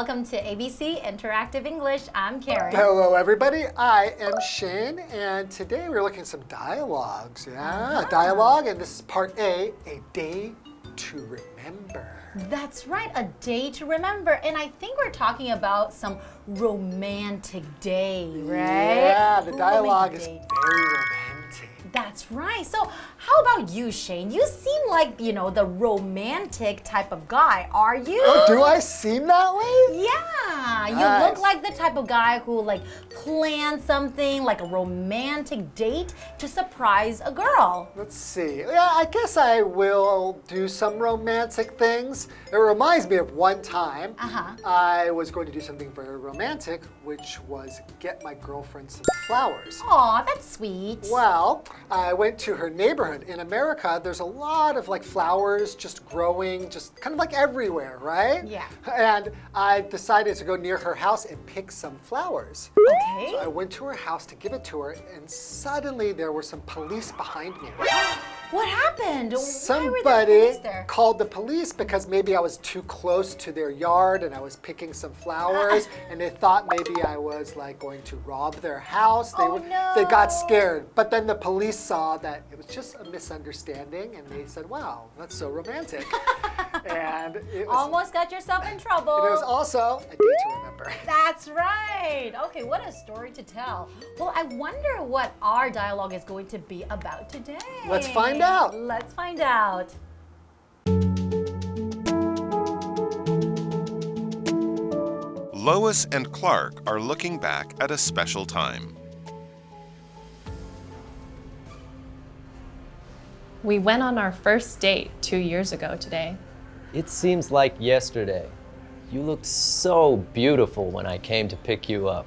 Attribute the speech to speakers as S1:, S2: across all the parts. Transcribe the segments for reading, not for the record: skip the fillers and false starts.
S1: Welcome to ABC Interactive English. I'm Karen.
S2: Hello, everybody. I am Shane, and today we're looking at some dialogues. Yeah, dialogue, and this is part A day to remember.
S1: That's right, a day to remember. And I think we're talking about some romantic day, right?
S2: Yeah, the dialogue is very romantic.
S1: That's right. So how about you, Shane? You seem like, the romantic type of guy, are you?
S2: Oh, do I seem that way?
S1: Yeah, you look like the type of guy who plans something like a romantic date to surprise a girl.
S2: Let's see. Yeah, I guess I will do some romantic things. It reminds me of one time I was going to do something very romantic, which was get my girlfriend some flowers.
S1: Aw, that's sweet.
S2: Well, I went to her neighborhood. In America, there's a lot of flowers just growing, just kind of like everywhere, right?
S1: Yeah.
S2: And I decided to go near her house and pick some flowers.
S1: Okay.
S2: So I went to her house to give it to her, and suddenly there were some police behind me.
S1: What happened?
S2: Somebody called the police because maybe I was too close to their yard and I was picking some flowers and they thought maybe I was going to rob their house. They got scared. But then the police saw that it was just a misunderstanding and they said, wow, that's so romantic. And it was,
S1: almost got yourself in trouble.
S2: And it was also a day to remember.
S1: That's right. Okay, what a story to tell. Well, I wonder what our dialogue is going to be about today.
S2: Let's find out.
S1: Let's find out.
S3: Lois and Clark are looking back at a special time.
S4: We went on our first date 2 years ago today.
S5: It seems like yesterday. You looked so beautiful when I came to pick you up.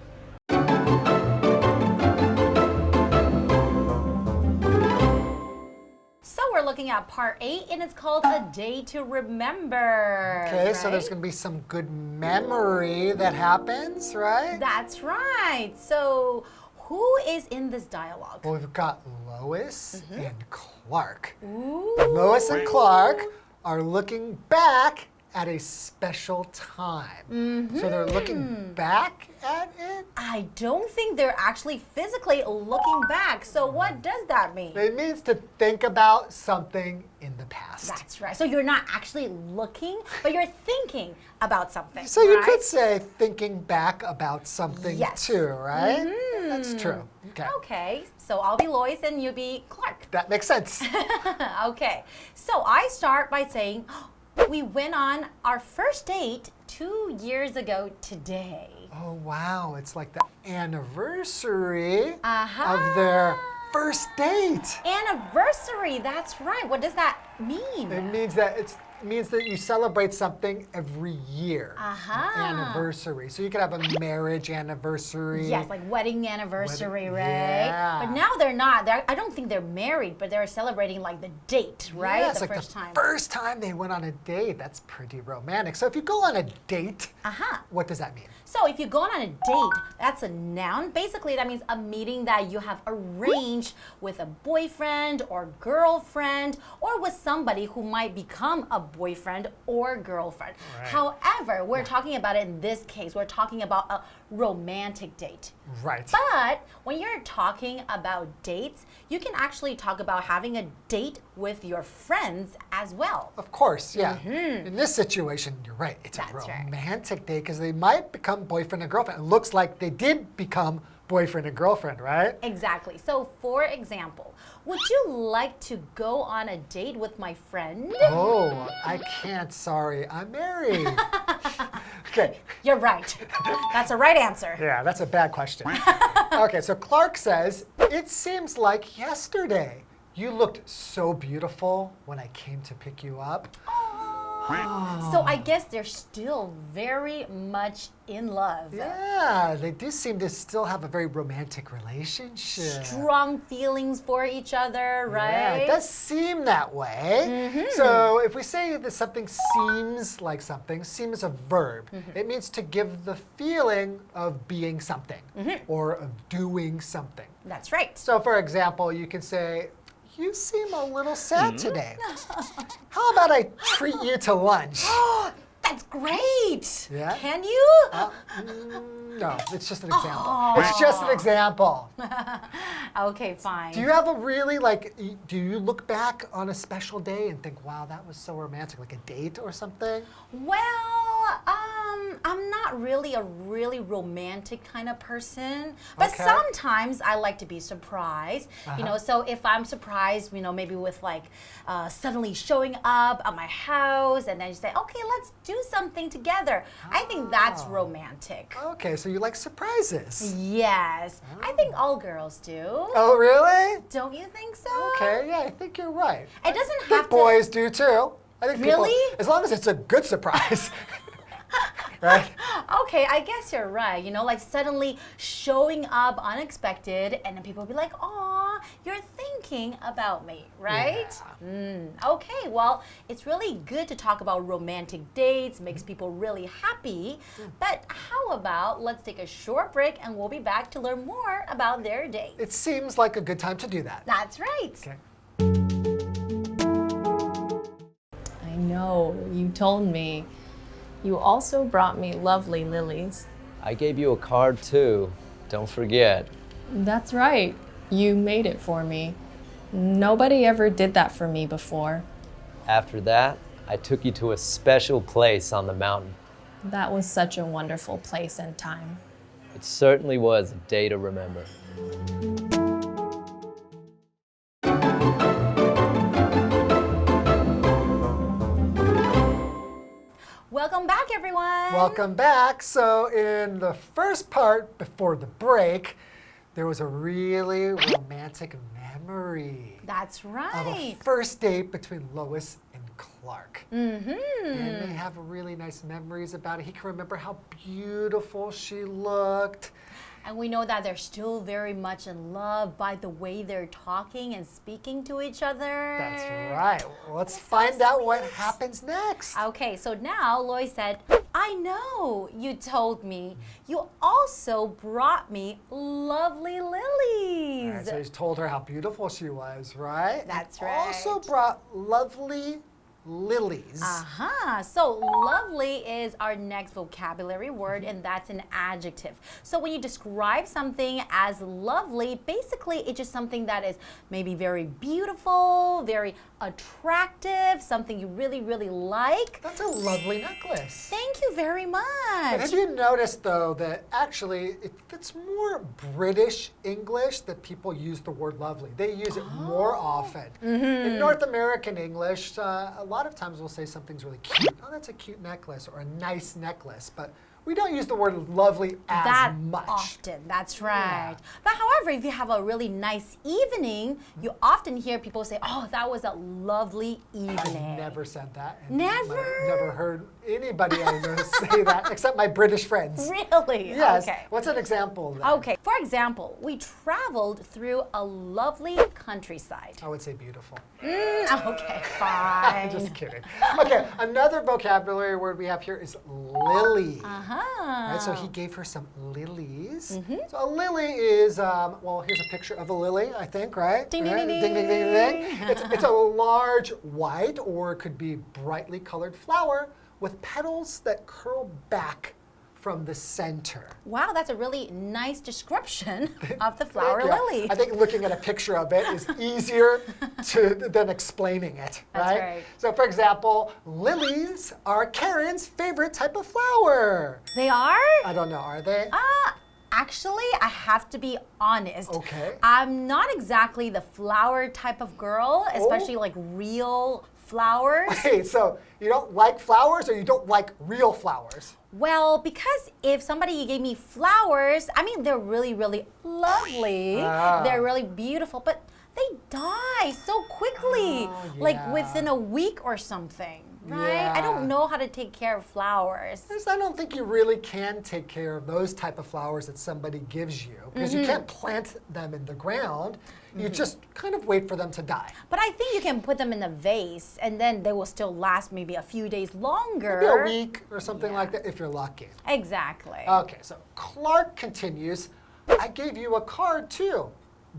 S1: So we're looking at part 8 and it's called A Day to Remember.
S2: Okay,
S1: right?
S2: so there's going to be some good memory that happens, right?
S1: That's right. So who is in this dialogue?
S2: Well, we've got Lois and Clark.
S1: Ooh.
S2: Lois and Clark are looking back at a special time. So they're looking back at it?
S1: I don't think they're actually physically looking back. So what does that mean?
S2: It means to think about something in the past.
S1: That's right. So you're not actually looking, but you're thinking about something.
S2: So you could say thinking back about something too, right? That's true. Okay.
S1: Okay, so I'll be Lois and you be Clark.
S2: That makes sense.
S1: Okay, so I start by saying, we went on our first date 2 years ago today.
S2: Oh, wow. It's like the anniversary of their first date.
S1: Anniversary, that's right. What does that mean?
S2: It means that you celebrate something every year. An anniversary. So you could have a marriage anniversary.
S1: Yes, like wedding anniversary, right?
S2: Yeah.
S1: But now they're not. I don't think they're married, but they're celebrating the date, right?
S2: Yeah, it's
S1: the
S2: like
S1: first
S2: the
S1: time.
S2: first time they went on a date. That's pretty romantic. So if you go on a date, what does that mean?
S1: So if you go on a date, that's a noun. Basically, that means a meeting that you have arranged with a boyfriend or girlfriend or with somebody who might become a boyfriend or girlfriend.
S2: Right.
S1: However, we're talking about it in this case. We're talking about a romantic date.
S2: Right.
S1: But when you're talking about dates, you can actually talk about having a date with your friends as well.
S2: Of course, yeah. In this situation, you're right. It's a romantic date because they might become boyfriend and girlfriend. It looks like they did become boyfriend and girlfriend, right?
S1: Exactly. So, for example, would you like to go on a date with my friend?
S2: Oh, I can't. Sorry. I'm married. Okay.
S1: You're right. That's a right answer.
S2: Yeah, that's a bad question. Okay, so Clark says, it seems like yesterday. You looked so beautiful when I came to pick you up.
S1: So I guess they're still very much in love.
S2: Yeah, they do seem to still have a very romantic relationship.
S1: Strong feelings for each other, right?
S2: Yeah, it does seem that way. So if we say that something seems like something, seem is a verb. It means to give the feeling of being something or of doing something.
S1: That's right.
S2: So for example, you can say, you seem a little sad today. How about I treat you to lunch?
S1: That it's great.
S2: Yeah?
S1: Can you?
S2: No, it's just an example. It's just an example.
S1: Okay, fine.
S2: Do you have a really, like, do you look back on a special day and think, wow, that was so romantic, like a date or something?
S1: Well, I'm not really a really romantic kind of person, but
S2: Okay.
S1: sometimes I like to be surprised. You know, so if I'm surprised, you know, maybe with like suddenly showing up at my house and then you say, okay, let's do something together. I think that's romantic.
S2: Okay, so you like surprises.
S1: Yes, I think all girls do.
S2: Oh, really?
S1: Don't you think so?
S2: Okay, yeah, I think you're right.
S1: It doesn't
S2: I think
S1: have to.
S2: boys do too. I think people,
S1: Really?
S2: as long as it's a good surprise. Right?
S1: Okay, I guess you're right. You know, like suddenly showing up unexpected, and then people will be like, "Aw, you're thinking about me," right? Okay, well, it's really good to talk about romantic dates, makes people really happy. But how about let's take a short break and we'll be back to learn more about their date.
S2: It seems like a good time to do that.
S1: That's right.
S2: Okay.
S4: I know, you told me. You also brought me lovely lilies.
S5: I gave you a card too. Don't forget.
S4: That's right. You made it for me. Nobody ever did that for me before.
S5: After that, I took you to a special place on the mountain.
S4: That was such a wonderful place and time.
S5: It certainly was a day to remember.
S1: Welcome back, everyone.
S2: Welcome back. So in the first part before the break, there was a really romantic memory
S1: That's
S2: of a
S1: right.
S2: first date between Lois and Clark. And they have really nice memories about it. He can remember how beautiful she looked.
S1: And we know that they're still very much in love by the way they're talking and speaking to each other.
S2: That's right. Well, let's find out what happens next.
S1: Okay, so now Lois said, I know you told me. You also brought me lovely lilies.
S2: All right, so he's told her how beautiful she was, right?
S1: That's
S2: He
S1: right.
S2: also brought lovely lilies.
S1: So lovely is our next vocabulary word, and that's an adjective. So when you describe something as lovely, basically it's just something that is maybe very beautiful, very attractive, something you really, really like.
S2: That's a lovely necklace.
S1: Thank you very much.
S2: Have you noticed, though, that actually it's more British English that people use the word lovely? They use it more often. In North American English, a lot of times we'll say something's really cute. Oh, that's a cute necklace or a nice necklace. But we don't use the word lovely as
S1: that
S2: much.
S1: often, that's right. But however, if you have a really nice evening, you often hear people say, oh, that was a lovely evening.
S2: I've never said that. and
S1: Never?
S2: I've never heard anybody I know say that, except my British friends.
S1: Really?
S2: Yes.
S1: Okay.
S2: What's an example of that?
S1: Okay, for example, we traveled through a lovely countryside.
S2: I would say beautiful.
S1: Okay, fine.
S2: Just kidding. Okay, another vocabulary word we have here is lily. Right, so he gave her some lilies. So a lily is, well, here's a picture of a lily, I think, right?
S1: Ding, ding,
S2: Right?
S1: ding,
S2: ding, ding, ding,
S1: ding.
S2: ding. It's a large white, or it could be brightly colored flower with petals that curl back from the center.
S1: Wow, that's a really nice description of the flower
S2: Thank you.
S1: lily.
S2: I think looking at a picture of it is easier than explaining it,
S1: That's
S2: right?
S1: right.
S2: So for example, lilies are Karen's favorite type of flower.
S1: They are?
S2: I don't know, are they?
S1: Actually, I have to be honest.
S2: Okay.
S1: I'm not exactly the flower type of girl, especially like real flowers.
S2: Wait, so you don't like flowers or you don't like real flowers?
S1: Well, because if somebody gave me flowers, I mean, they're really, really lovely. They're really beautiful, but they die so quickly, like
S2: yeah.
S1: within a week or something, right?
S2: Yeah.
S1: I don't know how to take care of flowers.
S2: Because I don't think you really can take care of those type of flowers that somebody gives you, because you can't plant them in the ground. You just kind of wait for them to die.
S1: But I think you can put them in a vase and then they will still last maybe a few days longer.
S2: Maybe a week or something like that if you're lucky.
S1: Exactly.
S2: Okay, so Clark continues, I gave you a card too.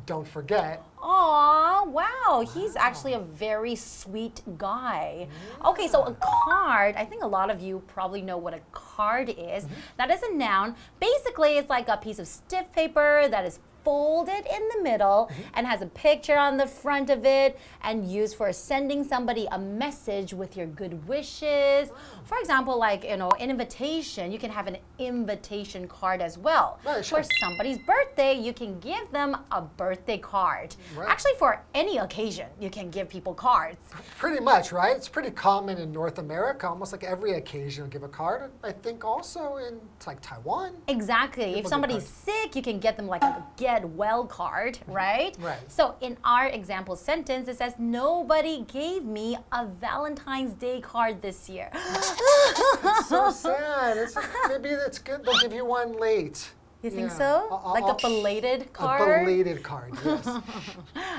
S2: Don't forget.
S1: Aw, wow, Wow, he's actually a very sweet guy. Okay, so a card, I think a lot of you probably know what a card is. That is a noun. Basically, it's like a piece of stiff paper that is folded in the middle and has a picture on the front of it and used for sending somebody a message with your good wishes. For example, like, an invitation, you can have an invitation card as well.
S2: Right, sure.
S1: For somebody's birthday, you can give them a birthday card.
S2: Right.
S1: Actually, for any occasion, you can give people cards.
S2: Pretty much, right? It's pretty common in North America. Almost like every occasion you'll give a card. I think also in like Taiwan.
S1: Exactly. If somebody's sick, you can get them like a get well card, right?
S2: Right.
S1: So in our example sentence, it says, nobody gave me a Valentine's Day card this year.
S2: It's so sad. Maybe that's good. They'll give you one late.
S1: You think so? Like a belated card?
S2: A belated card, yes.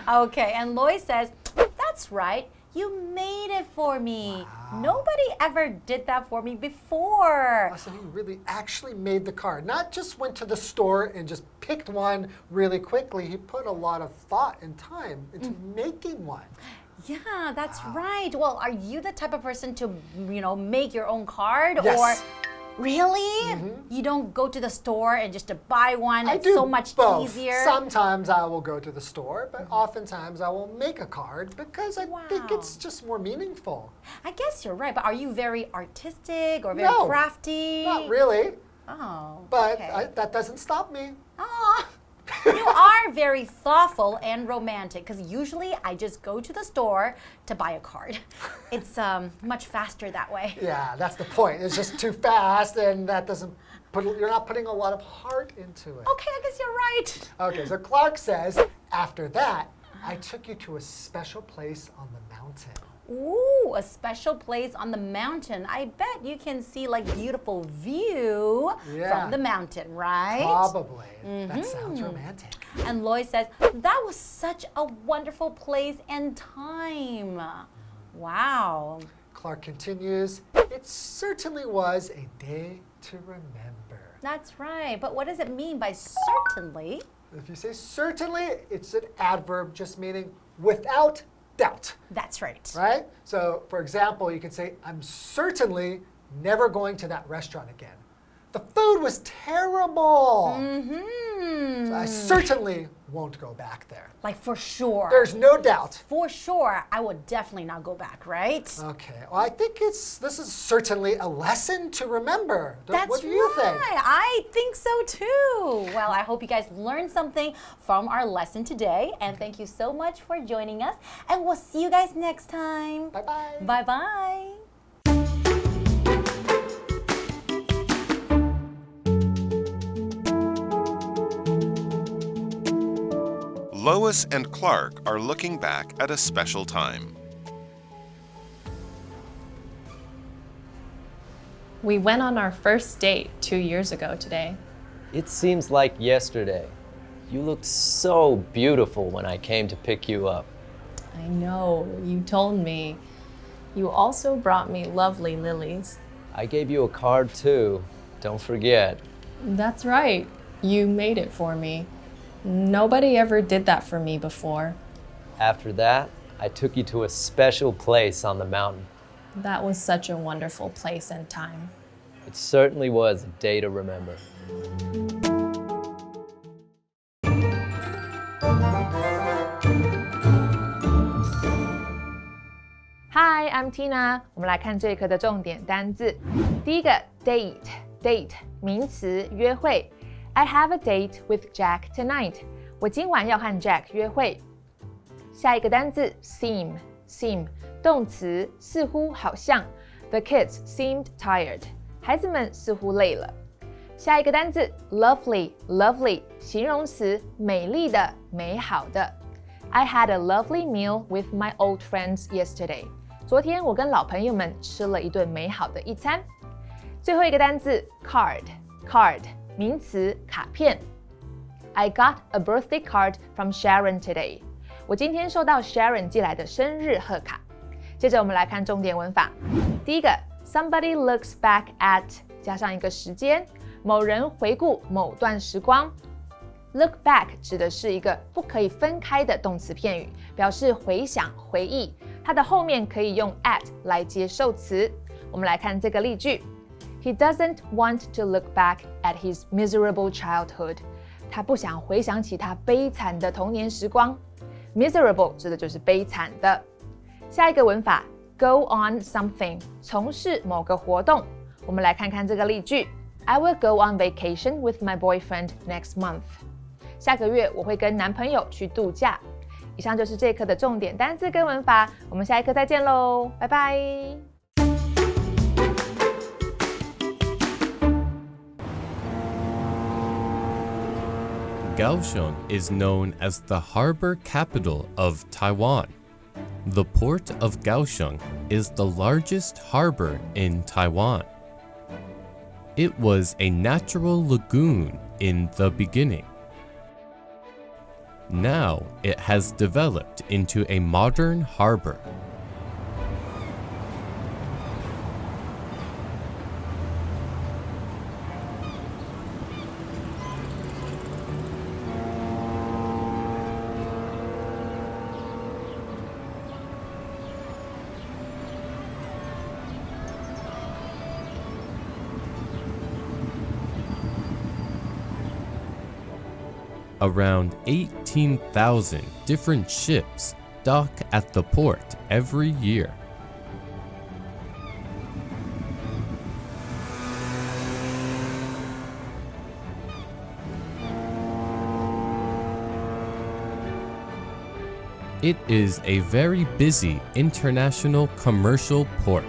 S1: Okay, and Loy says, that's right. You made it for me.
S2: Wow.
S1: Nobody ever did that for me before.
S2: So he really actually made the card. Not just went to the store and just picked one really quickly. He put a lot of thought and time into making one.
S1: Yeah, that's right. Well, are you the type of person to, make your own card?
S2: Yes.
S1: Or really? You don't go to the store and just to buy one? It's
S2: do
S1: so much
S2: both.
S1: easier.
S2: Sometimes I will go to the store, but oftentimes I will make a card because I think it's just more meaningful.
S1: I guess you're right, but are you very artistic or very
S2: No,
S1: crafty?
S2: Not really,
S1: Oh,
S2: but
S1: okay.
S2: that doesn't stop me.
S1: Aw. You are very thoughtful and romantic because usually I just go to the store to buy a card. It's much faster that way.
S2: Yeah, that's the point. It's just too fast, and that doesn't you're not putting a lot of heart into it.
S1: Okay, I guess you're right.
S2: Okay, so Clark says, after that, I took you to a special place on the mountain.
S1: Ooh, a special place on the mountain. I bet you can see like beautiful view from the mountain, right?
S2: Probably. That sounds romantic.
S1: And Lloyd says, that was such a wonderful place and time. Wow.
S2: Clark continues, it certainly was a day to remember.
S1: That's right. But what does it mean by certainly?
S2: If you say certainly, it's an adverb just meaning without doubt.
S1: That's right.
S2: Right? So, for example, you can say, I'm certainly never going to that restaurant again. The food was terrible. So I certainly won't go back there.
S1: Like for sure.
S2: There's no doubt.
S1: For sure, I would definitely not go back, right?
S2: Okay. Well, I think this is certainly a lesson to remember.
S1: That's
S2: what do you think?
S1: I think so too. Well, I hope you guys learned something from our lesson today. And thank you so much for joining us. And we'll see you guys next time.
S2: Bye-bye.
S1: Bye-bye.
S3: Lois and Clark are looking back at a special time.
S4: We went on our first date 2 years ago today.
S5: It seems like yesterday. You looked so beautiful when I came to pick you up.
S4: I know, you told me. You also brought me lovely lilies.
S5: I gave you a card too. Don't forget.
S4: That's right. You made it for me. Nobody ever did that for me before.
S5: After that, I took you to a special place on the mountain.
S4: That was such a wonderful place and time.
S5: It certainly was a day to remember.
S6: Hi, I'm Tina. 我们来看这一课的重点单字。第一个 date 名词约会。I have a date with Jack tonight. 我今晚要和 Jack 约会。下一个单字 seem 动词似乎好像。The kids seemed tired. 孩子们似乎累了。下一个单字 lovely 形容词美丽的美好的。I had a lovely meal with my old friends yesterday. 昨天我跟老朋友们吃了一顿美好的一餐。最后一个单字 card 名词卡片。I got a birthday card from Sharon today. 我今天收到 Sharon 寄来的生日贺卡。接着我们来看重点文法。第一个 somebody looks back at 加上一个时间，某人回顾某段时光。Look back 指的是一个不可以分开的动词片语，表示回想、回忆。它的后面可以用 at 来接受词。我们来看这个例句 ：He doesn't want to look back at his miserable childhood。他不想回想起他悲惨的童年时光。Miserable 指的就是悲惨的。下一个文法 ，go on something， 从事某个活动。我们来看看这个例句 ：I will go on vacation with my boyfriend next month。下个月我会跟男朋友去度假。以上就是这一课的重点单字跟文法，我们下一课再见喽，拜拜。
S7: Kaohsiung is known as the harbor capital of Taiwan. The port of Kaohsiung is the largest harbor in Taiwan. It was a natural lagoon in the beginning. Now it has developed into a modern harbor. Around 18,000 different ships dock at the port every year. It is a very busy international commercial port.